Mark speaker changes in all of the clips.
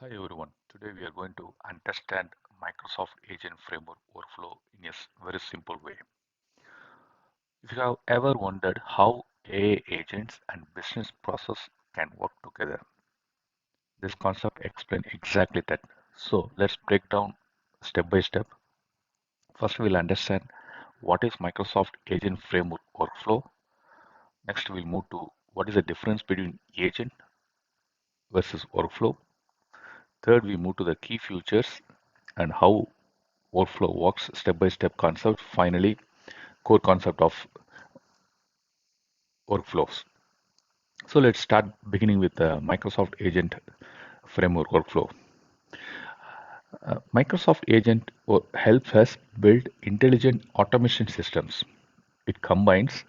Speaker 1: Hi everyone. Today we are going to understand Microsoft Agent Framework workflow in a very simple way. If you have ever wondered how AI agents and business process can work together, this concept explains exactly that. So let's break down step by step. First, we'll understand what is Microsoft Agent Framework workflow. Next, we'll move to what is the difference between agent versus workflow. Third, we move to the key features and how workflow works, step-by-step concept. Finally, core concept of workflows. So let's start beginning with the Microsoft Agent Framework workflow. Microsoft Agent helps us build intelligent automation systems. It combines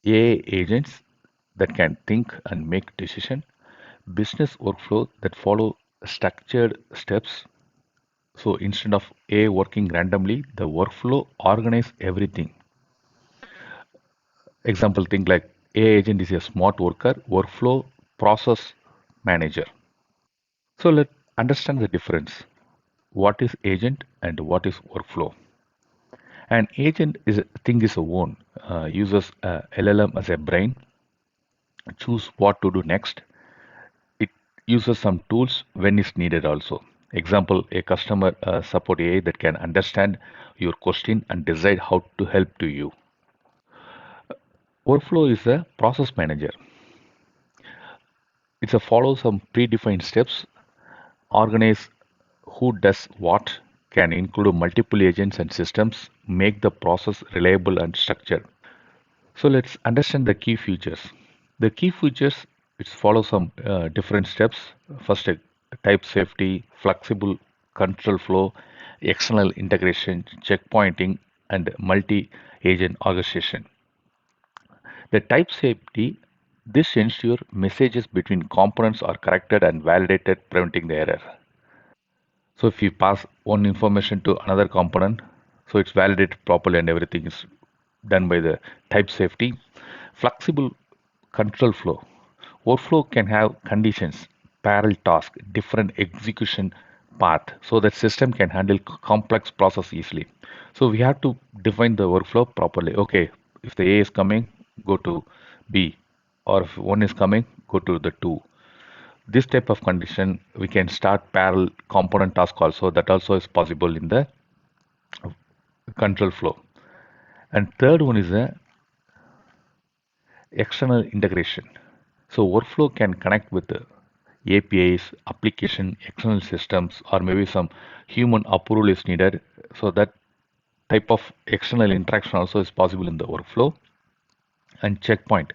Speaker 1: AI agents that can think and make decisions, business workflow that follow structured steps. So instead of AI working randomly, the workflow organize everything. Example, think like AI agent is a smart worker, workflow process manager. So let's understand the difference. What is agent and what is workflow? An agent is a thing is a own, uses LLM as a brain, choose what to do next. It uses some tools when it's needed also. Example, a customer support AI that can understand your question and decide how to help to you. Workflow is a process manager. It's a follow some predefined steps, organize who does what, can include multiple agents and systems, make the process reliable and structured. So let's understand the key features. The key features it follows some different steps. First, type safety, flexible control flow, external integration, checkpointing, and multi-agent orchestration. The type safety, this ensures messages between components are corrected and validated, preventing the error. So if you pass one information to another component, so it's validated properly and everything is done by the type safety. Flexible control flow. Workflow can have conditions, parallel task, different execution path, so that system can handle complex process easily. So we have to define the workflow properly. Okay, if the A is coming, go to B, or if one is coming, go to the two. This type of condition we can start parallel component task also, that also is possible in the control flow. And third one is a external integration. So workflow can connect with the APIs, application, external systems, or maybe some human approval is needed. So that type of external interaction also is possible in the workflow. And checkpoint.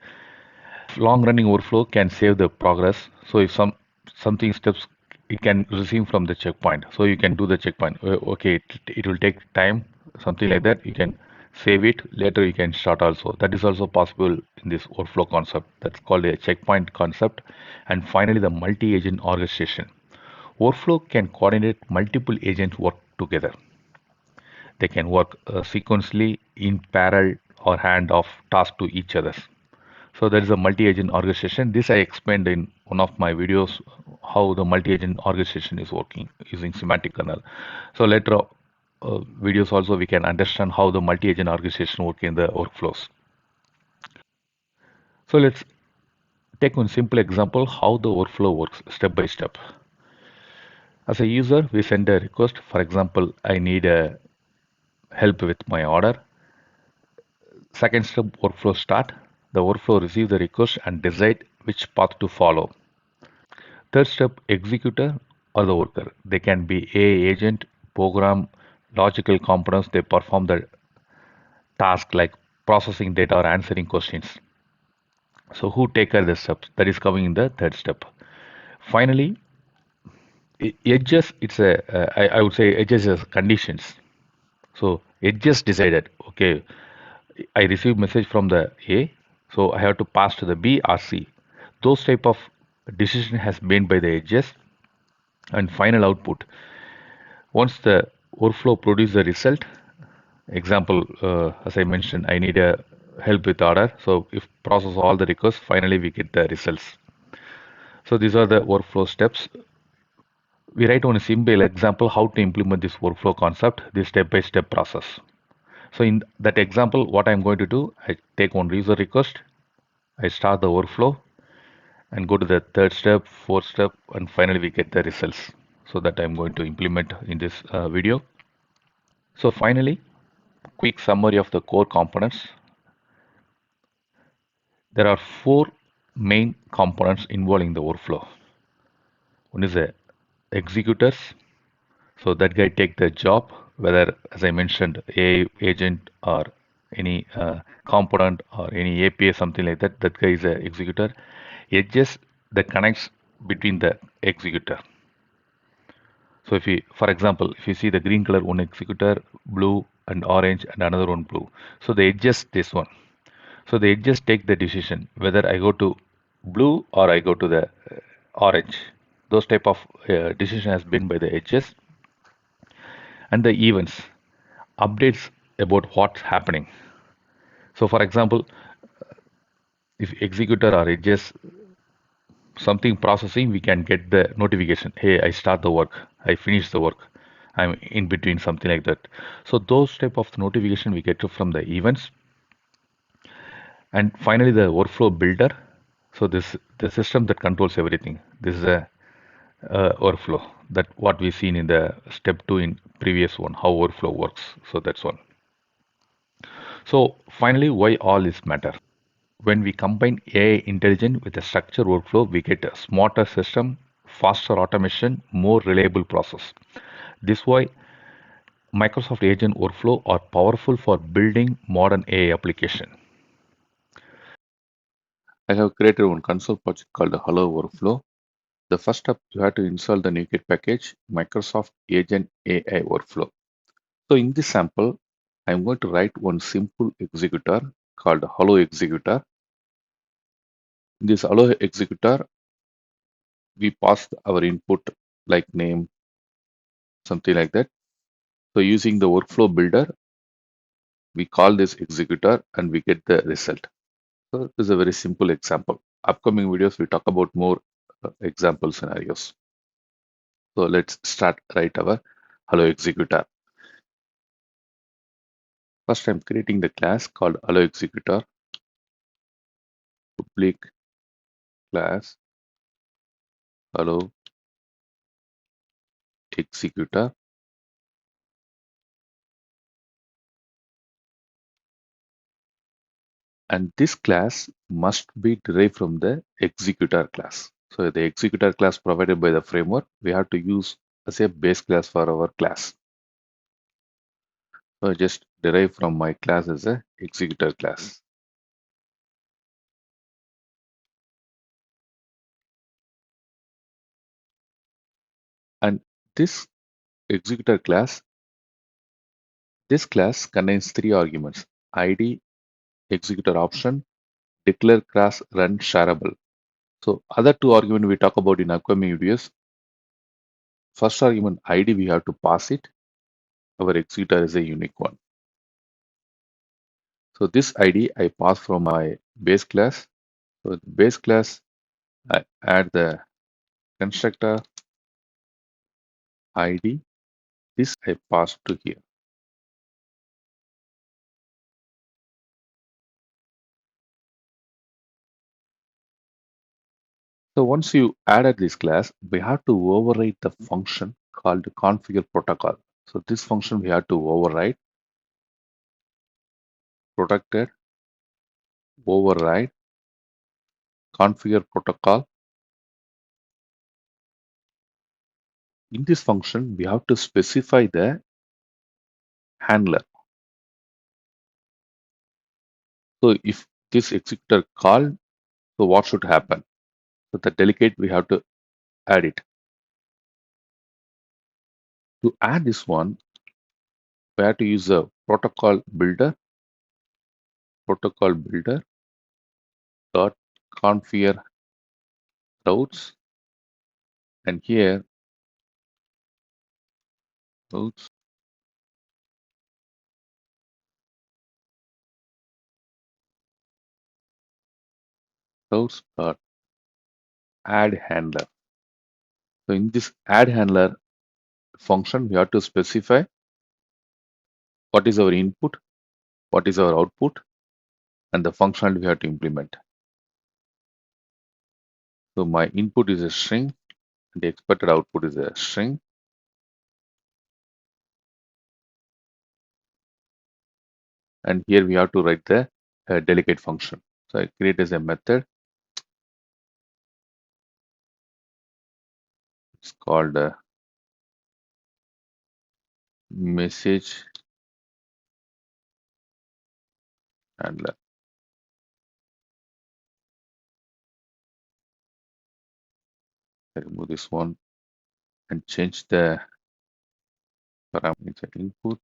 Speaker 1: Long running workflow can save the progress. So if something steps it can receive from the checkpoint. So you can do the checkpoint. Okay, it will take time, something like that. You can save it later. You can start also. That is also possible in this workflow concept. That's called a checkpoint concept. And finally, the multi-agent orchestration. Workflow can coordinate multiple agents work together. They can work sequentially, in parallel, or hand off tasks to each other. So there is a multi-agent orchestration. This I explained in one of my videos how the multi-agent orchestration is working using semantic kernel. So later videos also we can understand how the multi-agent orchestration work in the workflows. So let's take one simple example how the workflow works step by step. As a user, we send a request. For example, I need help with my order. Second step, workflow start. The workflow receive the request and decide which path to follow. Third step, executor or the worker. They can be a agent, program, logical components. They perform the task like processing data or answering questions. So who take care of the steps? That is coming in the third step. Finally, edges. It's a I would say edges as conditions. So edges decided. Okay, I receive message from the A, so I have to pass to the B or C. Those type of decision has been by the edges and final output. Once the workflow produce the result, example, as I mentioned, I need a help with order. So if process all the requests, finally we get the results. So these are the workflow steps. We write on a simple example how to implement this workflow concept, this step-by-step process. So in that example, what I'm going to do, I take one user request, I start the workflow and go to the third step, fourth step, and finally we get the results. So that I'm going to implement in this video. So finally, quick summary of the core components. There are four main components involving the workflow. One is the executors. So that guy take the job, whether, as I mentioned, a agent or any component or any API, something like that. That guy is a executor. Edges that connects between the executor. So if you, for example, if you see the green color one executor, blue and orange and another one blue. So the edges this one. So the edges take the decision whether I go to blue or I go to the orange. Those type of decision has been by the edges and the events updates about what's happening. So for example, if executor or edges something processing, we can get the notification. Hey, I start the work. I finish the work. I'm in between something like that. So those type of notification we get from the events. And finally, the workflow builder. So this the system that controls everything. This is a workflow that what we seen in the step 2 in previous one, how workflow works. So that's one. So finally, why all this matter? When we combine AI intelligence with a structured workflow, we get a smarter system, faster automation, more reliable process. This why Microsoft Agent Workflow are powerful for building modern AI application. I have created one console project called Hello Workflow. The first step, you have to install the NuGet package, Microsoft Agent AI Workflow. So in this sample, I'm going to write one simple executor called Hello Executor. In this Hello Executor, we pass our input like name, something like that. So using the workflow builder, we call this executor and we get the result. So this is a very simple example. Upcoming videos, we talk about more example scenarios. So let's start write our Hello Executor. First, I'm creating the class called Hello Executor, public class Hello Executor. And this class must be derived from the executor class. So the executor class provided by the framework, we have to use as a base class for our class. So I just derive from my class as a executor class. And this executor class, this class contains three arguments: ID, executor option, declare class run shareable. So other two arguments we talk about in upcoming videos. First argument ID we have to pass it. Our executor is a unique one. So this ID I pass from my base class. So the base class I add the constructor ID. This I pass to here. So once you added this class, we have to override the function called configure protocol. So this function we have to override, protected, override, configure protocol. In this function, we have to specify the handler. So if this executor called, so what should happen? So the delegate we have to add it. To add this one, we have to use a protocol builder dot configure routes, and here routes routes dot add handler. So in this add handler function, we have to specify what is our input, what is our output, and the function we have to implement. So my input is a string, and the expected output is a string. And here we have to write the delegate function. So I create as a method. It's called message handler. I remove this one and change the parameter input,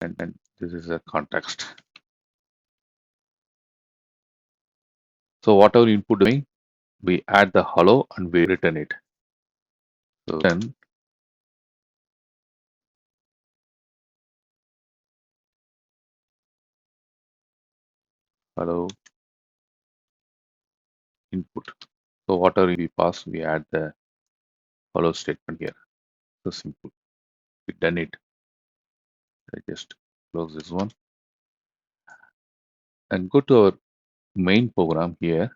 Speaker 1: and then this is a context. So whatever input doing, we add the hello and we return it. So then hello input. So whatever we pass, we add the hello statement here. So simple. We done it. I just close this one and go to our main program here.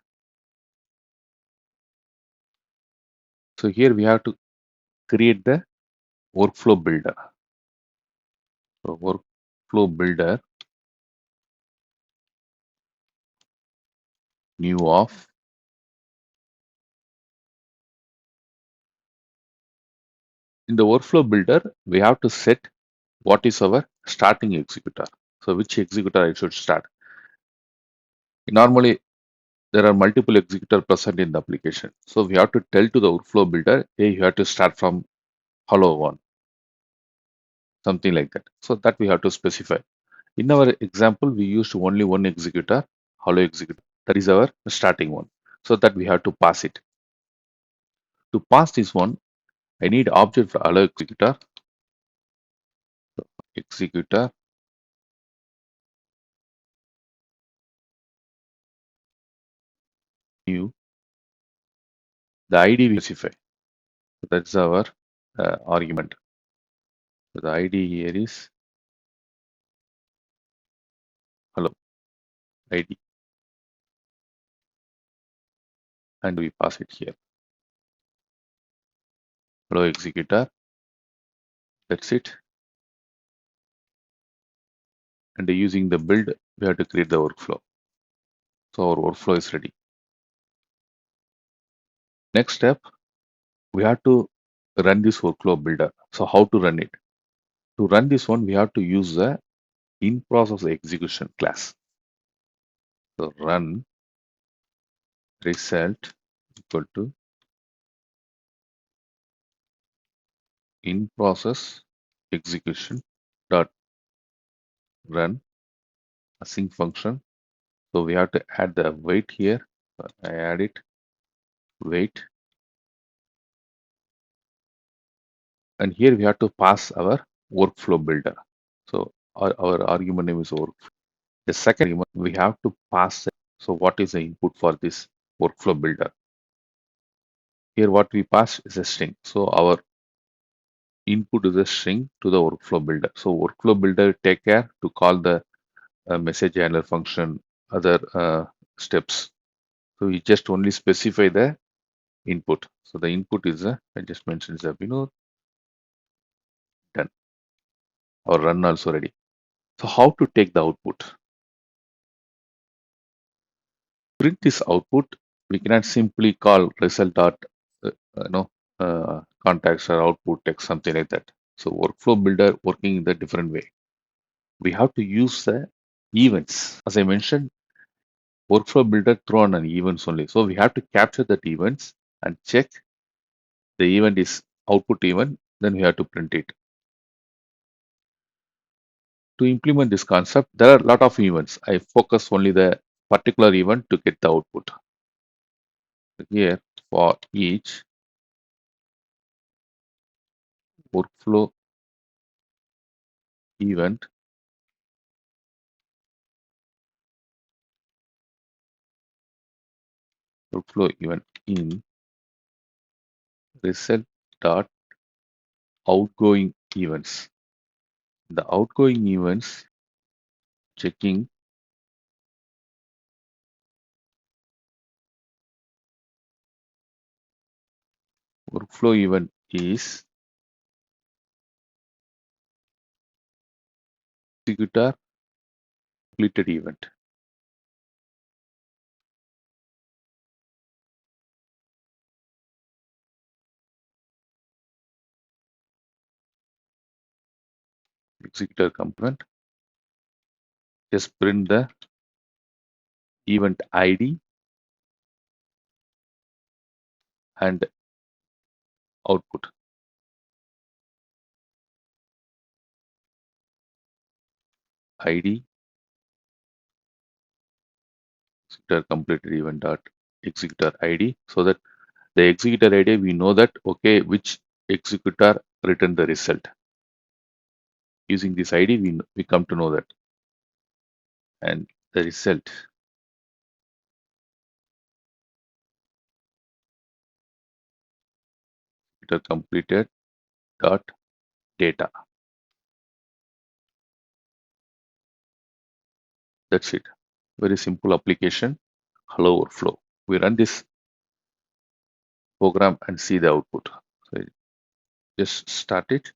Speaker 1: So here we have to create the workflow builder. So workflow builder, new of. In the workflow builder, we have to set what is our starting executor. So which executor I should start. Normally, there are multiple executor present in the application. So we have to tell to the workflow builder, hey, you have to start from hello one, something like that. So that we have to specify. In our example, we used only one executor, hello executor. That is our starting one. So that we have to pass it. To pass this one, I need object for hello executor. So executor new. The ID we specify. So that's our argument. So the ID here is hello ID, and we pass it here. Hello executor. That's it. And using the build, we have to create the workflow. So our workflow is ready. Next step, we have to run this workflow builder. So how to run it? To run this one, we have to use the in process execution class. So run result equal to in process execution dot run async function. So we have to add the wait here. So I add it wait, and here we have to pass our workflow builder. So our argument name is workflow. The second argument we have to pass. So what is the input for this workflow builder? Here what we pass is a string. So our input is a string to the workflow builder. So workflow builder take care to call the message handler function, other steps. So we just only specify the input. So the input is I just mentioned is a done or run also ready. So how to take the output? Print this output. We cannot simply call result dot uh, you know context or output text something like that. So workflow builder working in the different way. We have to use the events. As I mentioned, workflow builder throw on an events only. So we have to capture that events and check the event is output event, then we have to print it. To implement this concept, there are a lot of events. I focus only the particular event to get the output. Here for each workflow event, workflow event in result dot outgoing events. The outgoing events checking workflow event is executor completed event. Executor component. Just print the event ID and output. ID executor completed event dot executor ID, so that the executor ID we know that okay which executor returned the result. Using this ID we come to know that, and the result executor completed dot data. That's it. Very simple application. Hello Workflow. We run this program and see the output. So just start it.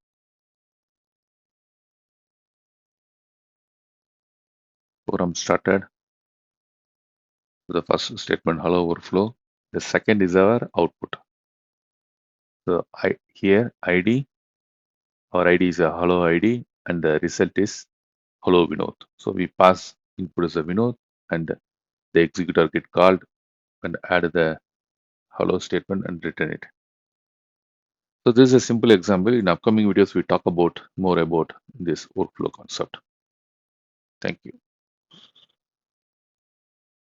Speaker 1: Program started. The first statement hello Workflow. The second is our output. So here ID, our ID is a hello ID and the result is hello Vinod. So we pass input as a Vinod and the executor get called and add the hello statement and return it. So this is a simple example. In upcoming videos, we talk about more about this workflow concept. Thank you.